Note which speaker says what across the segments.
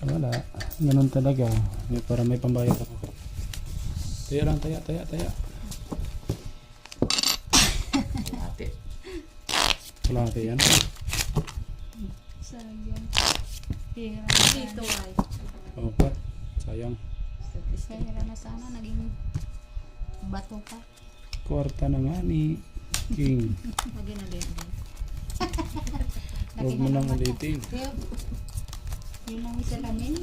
Speaker 1: Wala. Ganun talaga. Para may pambayad ako. Taya lang, taya.
Speaker 2: Kalahati.
Speaker 1: Kalahati yan.
Speaker 3: Sayang. Hira
Speaker 4: Dito ay.
Speaker 1: Opo. Sayang.
Speaker 3: Hira na sana. Naging bato pa.
Speaker 1: Kwarta na nga ni King.
Speaker 4: Lagi na din.
Speaker 1: Huwag mo lang ulitin.
Speaker 3: Yun ang salamin.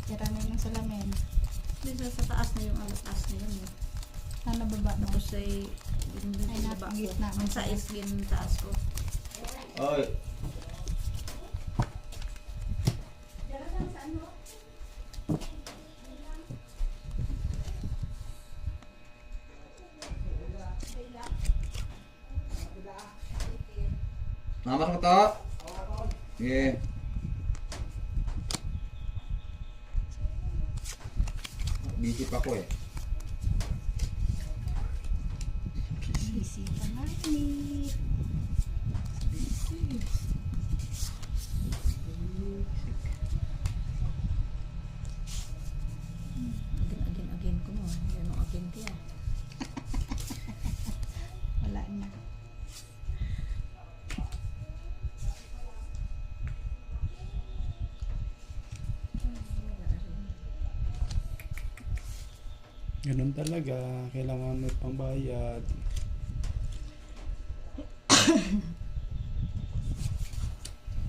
Speaker 3: Tira na yung salamin.
Speaker 4: Dito sa taas na yung taas na yun. Eh.
Speaker 3: Sana baba na.
Speaker 4: Tapos ay
Speaker 3: Ay,
Speaker 4: baba ko.
Speaker 3: gitna.
Speaker 4: Ang sais gin taas ko.
Speaker 2: Oy. Namas mo to? Sige. Busy pa ko eh.
Speaker 3: Busy pa nga ni.
Speaker 4: Again ko mo. Yan ang again tiya.
Speaker 3: Wala na.
Speaker 1: Ganun talaga. Kailangan may pambayad.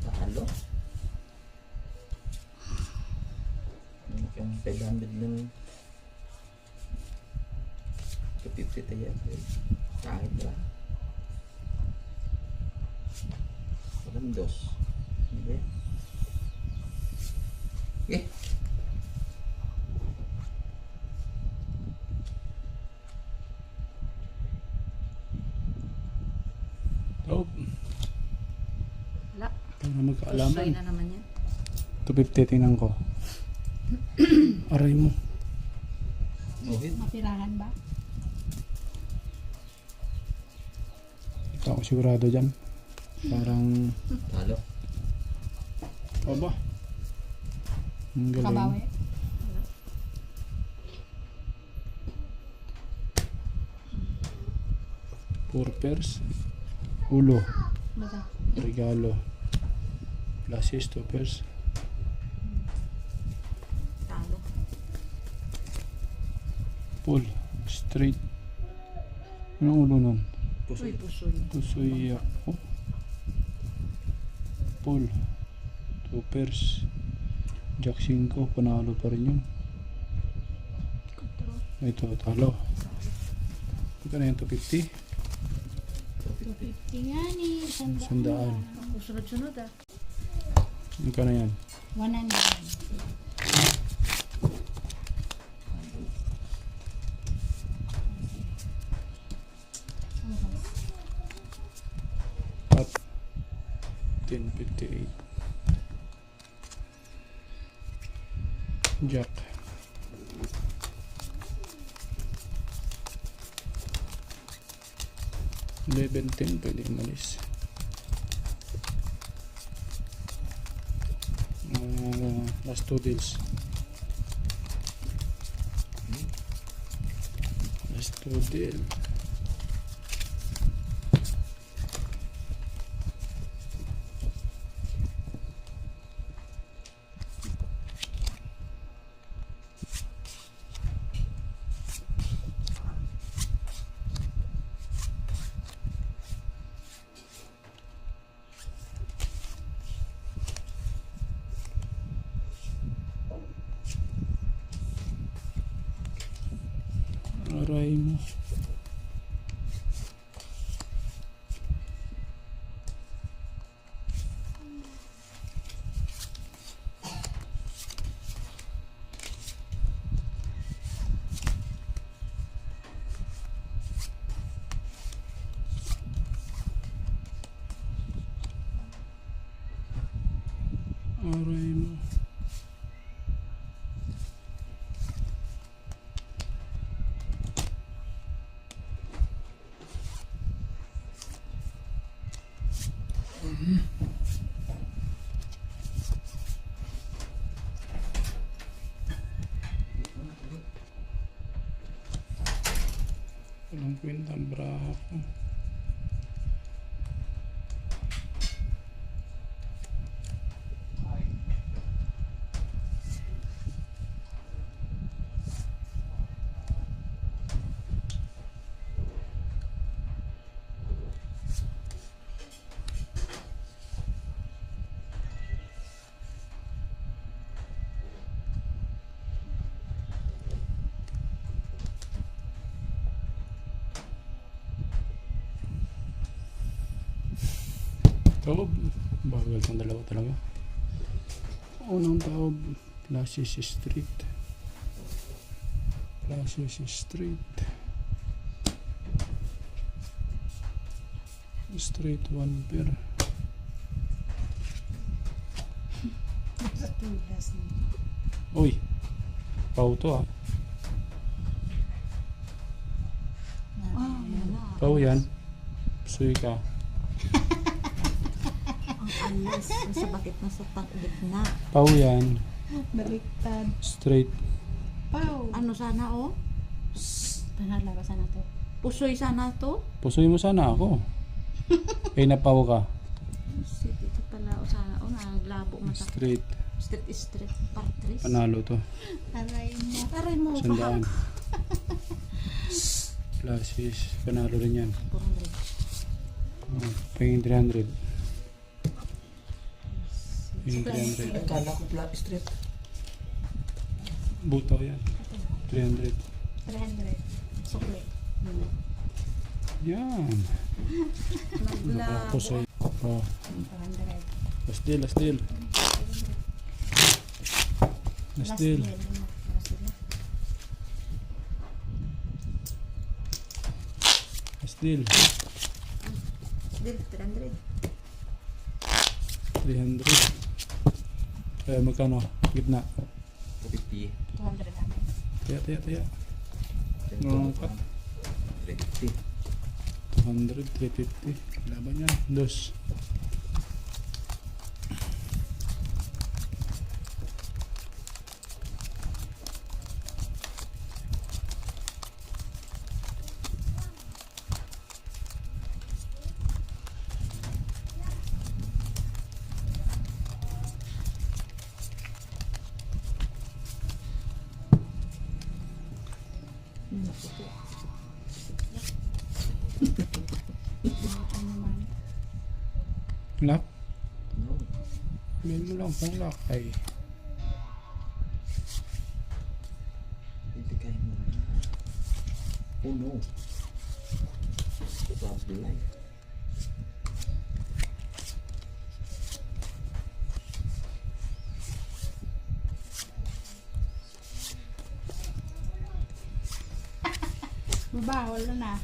Speaker 2: Talo. Yung 500 lang. Kapipit tayo. Kahit lang. Walang dos. Hindi. Okay.
Speaker 1: Oh,
Speaker 4: Wala.
Speaker 1: para
Speaker 4: Tusoy
Speaker 1: magkaalaman.
Speaker 4: na naman yan.
Speaker 1: 250 tingnan ko. Aray mo.
Speaker 2: Uhid.
Speaker 3: Matirahan ba?
Speaker 1: Ito ako sigurado dyan. Parang,
Speaker 2: Talo.
Speaker 1: aba. Ang galing.
Speaker 3: Kabawi.
Speaker 1: Four pairs. Ulo.
Speaker 3: Basta.
Speaker 1: Regalo. Plus 2 pairs.
Speaker 4: Talo.
Speaker 1: Pull. Straight. Anong ulo nun?
Speaker 4: Uy, pusoy.
Speaker 1: Pusoy ako. Pull. 2 pairs. Jack 5. Panalo pa rin yun. Ito, talo. Ito na yung 250.
Speaker 3: 250 nga ni.
Speaker 1: Sandaan.
Speaker 4: Sunod-sunod ah.
Speaker 1: Ito na yan.
Speaker 3: 100.
Speaker 1: At 1058. Jack. Level 10 pwede umalis. Last 2 deals. Last 2 deal. Aray mo. Aray mo. Walang kwenta ang braha ko. Taob. Bagal tong dalawa talaga. Unang taob. Plasis Street. Plasis Street. Straight 1 pair. Uy. Pau to ah. Pau yan. Suy ka.
Speaker 4: Ang alas. Sa bakit na sa gitna.
Speaker 1: Pau yan.
Speaker 3: Baliktad.
Speaker 1: Straight.
Speaker 3: Pau.
Speaker 4: Ano sana oh?
Speaker 3: Panala ko sana to.
Speaker 4: Pusoy sana to?
Speaker 1: Pusoy mo sana ako. Kaya napau ka.
Speaker 4: Shit, ito pala o sana. O naglabo mata.
Speaker 1: Straight.
Speaker 4: Straight. Partris.
Speaker 1: Panalo to.
Speaker 3: Aray mo.
Speaker 4: Aray mo.
Speaker 1: Sandaan. Plasis. Panalo rin yan.
Speaker 4: 400.
Speaker 1: Oh, pangin 300. Pangin 300.
Speaker 2: Ay, kala ko flat straight.
Speaker 1: Butaw yan. 300.
Speaker 3: 300.
Speaker 4: Sukli.
Speaker 1: Yan.
Speaker 4: Naglabo.
Speaker 1: Nakapusoy. Oh.
Speaker 3: 400.
Speaker 1: Last deal, last deal. Last deal. Last deal.
Speaker 4: Deal, 300.
Speaker 1: 300. Kaya magkano? Gitna.
Speaker 2: 250.
Speaker 3: 200 namin.
Speaker 1: Taya. Ngangkat.
Speaker 2: 350.
Speaker 1: 200, 350. Laban yan. Dos. Lock?
Speaker 2: No.
Speaker 1: May mo lang kung lock ay.
Speaker 2: Ibigay mo na. Oh no. Love the life.
Speaker 3: Mabawal na.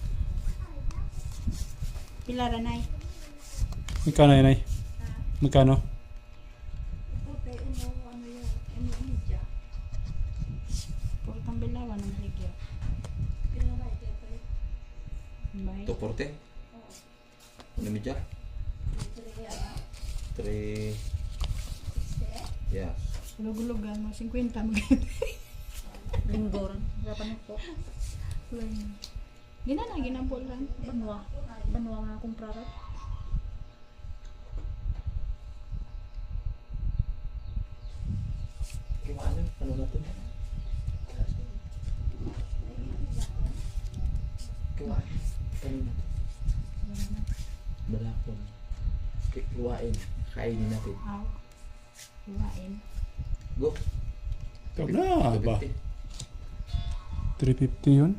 Speaker 3: Pila ra nay.
Speaker 1: Magkano yan ay? Magkano?
Speaker 3: Puro tang bilawan ang baligya. Bay.
Speaker 2: 240? Ano medya? 3. Yes.
Speaker 3: Lugulugan mo 50 mag.
Speaker 4: Linggoran. Dapat na po.
Speaker 3: Gina na ginambol lang.
Speaker 4: Banwa. Banwa nga akong prarat.
Speaker 2: Ano? Ano natin? Kuwain. Ano natin? Balakon. Kuwain. Kainin natin.
Speaker 3: Aw. Iwain.
Speaker 2: Go.
Speaker 1: Ikaw na ba?
Speaker 2: 250.
Speaker 1: 350 yun?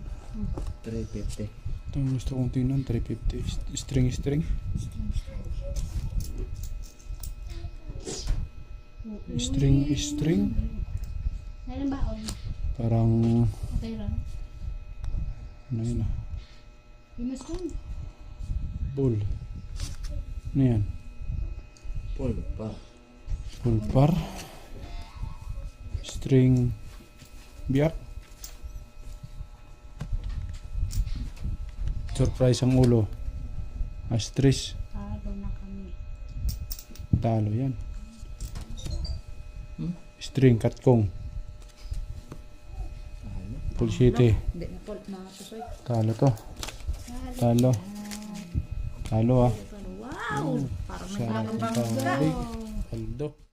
Speaker 2: 350.
Speaker 1: Ito ang gusto kong tingnan. 350. String. String.
Speaker 3: Meron ba on?
Speaker 1: Parang
Speaker 3: Okay lang.
Speaker 1: ano yun ah.
Speaker 3: Imas ko.
Speaker 1: Bull. Ano yan?
Speaker 2: Paul pa.
Speaker 1: Full par. String. Biak. Surprise ang ulo. Astris.
Speaker 3: Talo na kami.
Speaker 1: Talo yan.
Speaker 2: Hmm?
Speaker 1: String katkong.
Speaker 2: Ano?
Speaker 1: Full city.
Speaker 4: Hindi na po, nakatusoy.
Speaker 1: Talo to. Talo. Talo ah.
Speaker 4: Wow! Parang may
Speaker 1: Sarap
Speaker 4: nakabang
Speaker 1: ng tawag. Aldo.